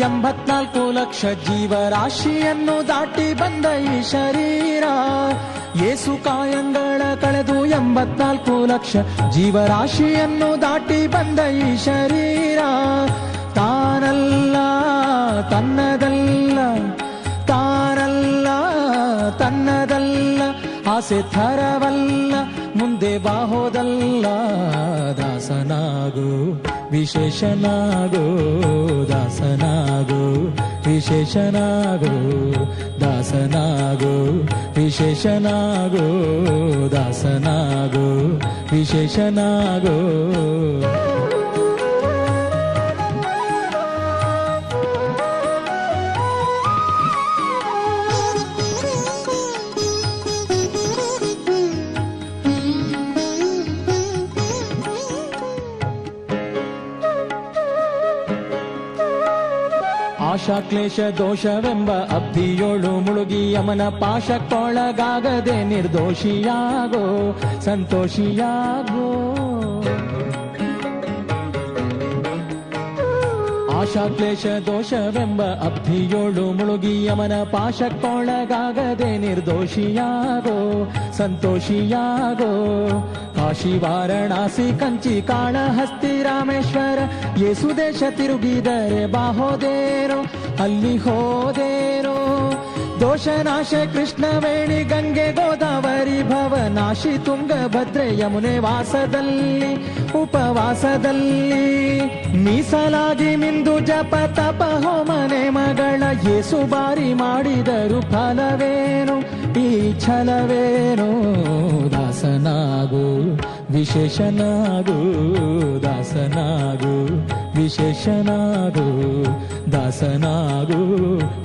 84 ಲಕ್ಷ ಜೀವರಾಶಿಯನ್ನು ದಾಟಿ ಬಂದ ಈ ಶರೀರ. ಯೇಸು ಕಾಯಂಗಳ ಕಳೆದು 84 ಲಕ್ಷ ಜೀವರಾಶಿಯನ್ನು ದಾಟಿ ಬಂದ ಈ ಶರೀರ. ತಾನಲ್ಲ ತನ್ನದಲ್ಲ, ತಾನಲ್ಲ ತನ್ನದಲ್ಲ, ಆಸೆ ಥರವಲ್ಲ, ಮುಂದೆ ಬಾಹೋದಲ್ಲ. ದಾಸನಾಗು ವಿಶೇಷನಾಗೋ, ದಾಸನಾಗೋ ವಿಶೇಷನಾಗೋ, ದಾಸನಾಗೋ ವಿಶೇಷನಾಗೋ, ದಾಸನಾಗೋ ವಿಶೇಷನಾಗೋ. ಆಶಾ ಕ್ಲೇಶ ದೋಷವೆಂಬ ಅಬ್ಧಿಯೋಳು ಮುಳುಗಿ ಯಮನ ಪಾಶಕ್ಕೊಳಗಾಗದೆ ನಿರ್ದೋಷಿಯಾಗೋ, ಸಂತೋಷಿಯಾಗೋ. ಆಶಾ ಕ್ಲೇಶ ದೋಷವೆಂಬ ಅಬ್ಧಿಯೋಳು ಮುಳುಗಿ ಯಮನ ಪಾಶಕ್ಕೊಳಗಾಗದೆ ನಿರ್ದೋಷಿಯಾಗೋ, ಸಂತೋಷಿಯಾಗೋ. ಕಾಶಿ ವಾರಣಾಸಿ ಕಂಚಿ ಕಾಳಹಸ್ತಿ ರಾಮೇಶ್ವರ ಯೇಸು ದೇಶ ತಿರುಗಿದರೆ ಬಾಹೋದೇನೋ, ಅಲ್ಲಿ ಹೋದೇನೋ. ದೋಷನಾಶ ಕೃಷ್ಣವೇಣಿ ಗಂಗೆ ಗೋದಾವರಿ ಭವನಾಶಿ ತುಂಗಭದ್ರೆ ಯಮುನೆ ವಾಸದಲ್ಲಿ ಉಪವಾಸದಲ್ಲಿ ಮೀಸಲಾಗಿ ಮಿಂದು ಜಪ ತಪ ಹೋಮನೆ ಮಗಳ ಯೇಸು ಬಾರಿ ಮಾಡಿದರು ಫಲವೇನು ಈ ಛಲವೇನು. ದಾಸನಾಗು ವಿಶೇಷನಾಗು, ದಾಸನಾಗು ವಿಶೇಷನಾಗು, ದಾಸನಾಗು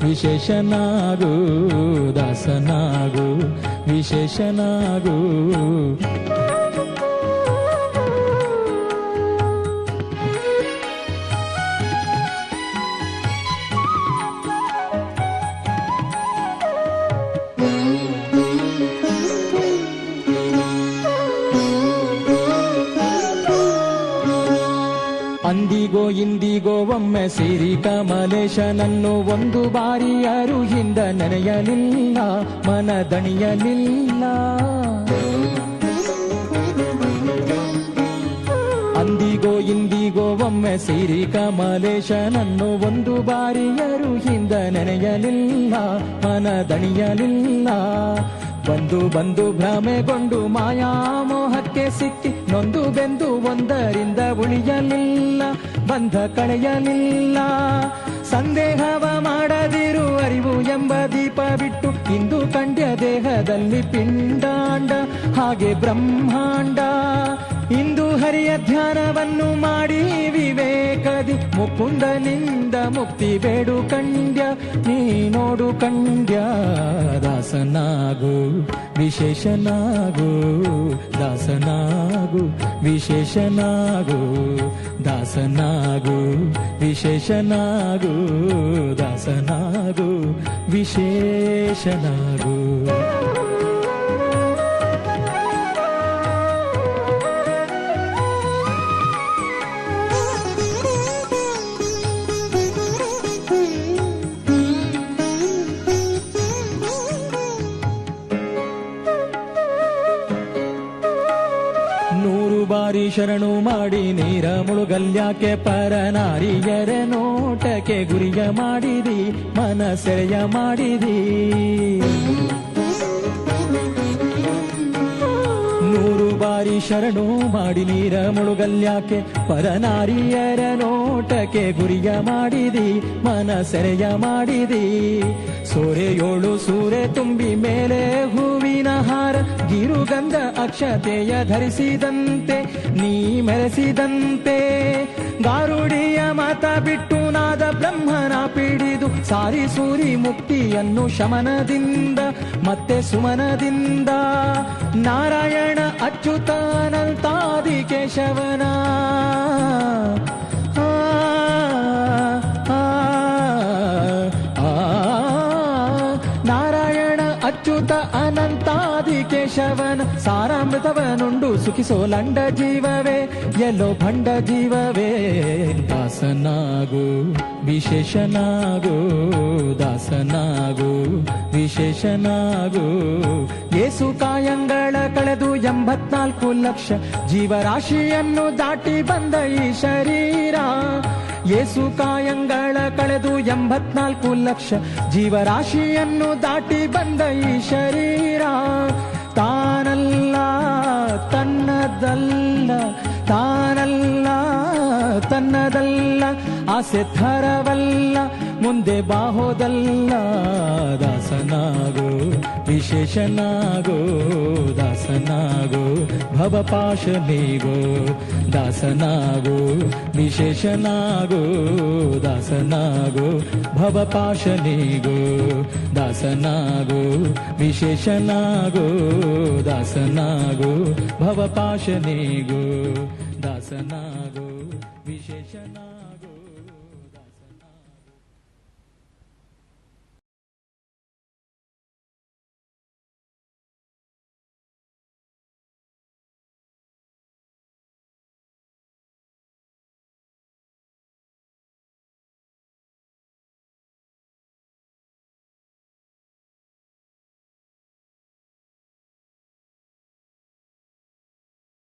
ವಿಶೇಷನಾಗು, ದಾಸನಾಗು ವಿಶೇಷನಾಗು. ಅಂದಿಗೋ ಇಂದಿಗೋ ಒಮ್ಮೆ ಸಿರಿ ಕಮಲೇಶನನ್ನು ಒಂದು ಬಾರಿ ಯಾರು ಹಿಂದ ನೆನೆಯಲಿಲ್ಲ, ಮನದಣಿಯಲಿಲ್ಲ. ಅಂದಿಗೋ ಇಂದಿಗೋ ಒಮ್ಮೆ ಸಿರಿ ಕಮಲೇಶನನ್ನು ಒಂದು ಬಾರಿ ಯಾರು ಹಿಂದ ನೆನೆಯಲಿಲ್ಲ, ಮನದಣಿಯಲಿಲ್ಲ. ಬಂದು ಬಂದು ಭ್ರಮೆಗೊಂಡು ಮಾಯಾಮೋಹಕ್ಕೆ ಸಿಕ್ಕಿ ನೊಂದು ಬೆಂದು ಒಂದರಿಂದ ಉಳಿಯಲಿಲ್ಲ, ಬಂಧ ಕಳೆಯಲಿಲ್ಲ. ಸಂದೇಹವ ಮಾಡದಿರು ಅರಿವು ಎಂಬ ದೀಪ ಬಿಟ್ಟು ಇಂದು ಕಂಡ್ಯ ದೇಹದಲ್ಲಿ ಪಿಂಡಾಂಡ ಹಾಗೆ ಬ್ರಹ್ಮಾಂಡ. ಇಂದು ಹರಿಯ ಧ್ಯಾನವನ್ನು ಮಾಡಿ ವಿವೇಕದಿ ಮುಕುಂದನಿಂದ ಮುಕ್ತಿ ಬೇಡು ಕಂಡ್ಯ, ನೀ ನೋಡು ಕಂಡ್ಯ. ದಾಸನಾಗು ವಿಶೇಷನಾಗು, ದಾಸನಾಗು ವಿಶೇಷನಾಗು, ದಾಸನಾಗು ವಿಶೇಷನಾಗು, ದಾಸನಾಗು ವಿಶೇಷನಾಗು. ಬಾರಿ ಶರಣು ಮಾಡಿ ನೀರ ಮುಳುಗಲ್ಯಾಕೆ ಪರನಾರಿಯರ ನೋಟಕ್ಕೆ ಗುರಿಯ ಮಾಡಿದಿ, ಮನಸೆರೆಯ ಮಾಡಿದಿ. 100 ಬಾರಿ ಶರಣು ಮಾಡಿ ನೀರ ಮುಳುಗಲ್ಯಾಕೆ ಪರನಾರಿಯರ ನೋಟಕ್ಕೆ ಗುರಿಯ ಮಾಡಿದಿ, ಮನಸೆರೆಯ ಮಾಡಿದಿ. ಸೂರೆಯೋಳು ಸೂರೆ ತುಂಬಿ ಮೇಲೆ ಹೂವಿನ ಹಾರ ಗಿರುಗಂಧ ಅಕ್ಷತೆಯ ಧರಿಸಿದಂತೆ ನೀ ಮೆರೆಸಿದಂತೆ. ಗಾರುಡಿಯ ಮಾತ ಬಿಟ್ಟು ನಾದ ಬ್ರಹ್ಮನ ಪಿಡಿದು ಸಾರಿ ಸೂರಿ ಮುಕ್ತಿಯನ್ನು ಶಮನದಿಂದ ಮತ್ತೆ ಸುಮನದಿಂದ. ನಾರಾಯಣ ಅಚ್ಯುತಾನಂತಾದಿ ಕೇಶವನ ನಾರಾಯಣ ಅಚ್ಯುತ ಅನಂತಾದಿ ಕೇಶವ ಕೇಶವನ ಸಾರಾಮೃತವನುಂಡು ಸುಖಿಸೋ ಲಂಡ ಜೀವವೇ ಎಲ್ಲೋ ಭಂಡ ಜೀವವೇ ದಾಸನಾಗು ವಿಶೇಷನಾಗು ದಾಸನಾಗು ವಿಶೇಷನಾಗು ಯೇಸು ಕಾಯಂಗಳ ಕಳೆದು 84 ಲಕ್ಷ ಜೀವರಾಶಿಯನ್ನು ದಾಟಿ ಬಂದ ಈ ಶರೀರ ಯೇಸು ಕಾಯಂಗಳ ಕಳೆದು 84 ಲಕ್ಷ ಜೀವರಾಶಿಯನ್ನು ದಾಟಿ ಬಂದ ಈ ಶರೀರ ತಾನಲ್ಲ ತನ್ನದಲ್ಲ ತಾನಲ್ಲ ತನ್ನದಲ್ಲ ಆಸೆ ಥರವಲ್ಲ ಮುಂದೆ ಬಾಹೋದಲ್ಲ ದಾಸನಾಗೋ ವಿಶೇಷನಾಗೋ ದಾಸನಾಗೋ ಭವಪಾಶನಿಗೋ ದಾಸನಾಗೋ ವಿಶೇಷನಾಗೋ ದಾಸನಾಗೋ ಭವಪಾಶನಿಗೋ ದಾಸನಾಗೋ ವಿಶೇಷನಾಗೋ ದಾಸನಾಗೋ ಭವಪಾಶನಿಗೋ ದಾಸನಾಗೋ ವಿಶೇಷನಾಗೋ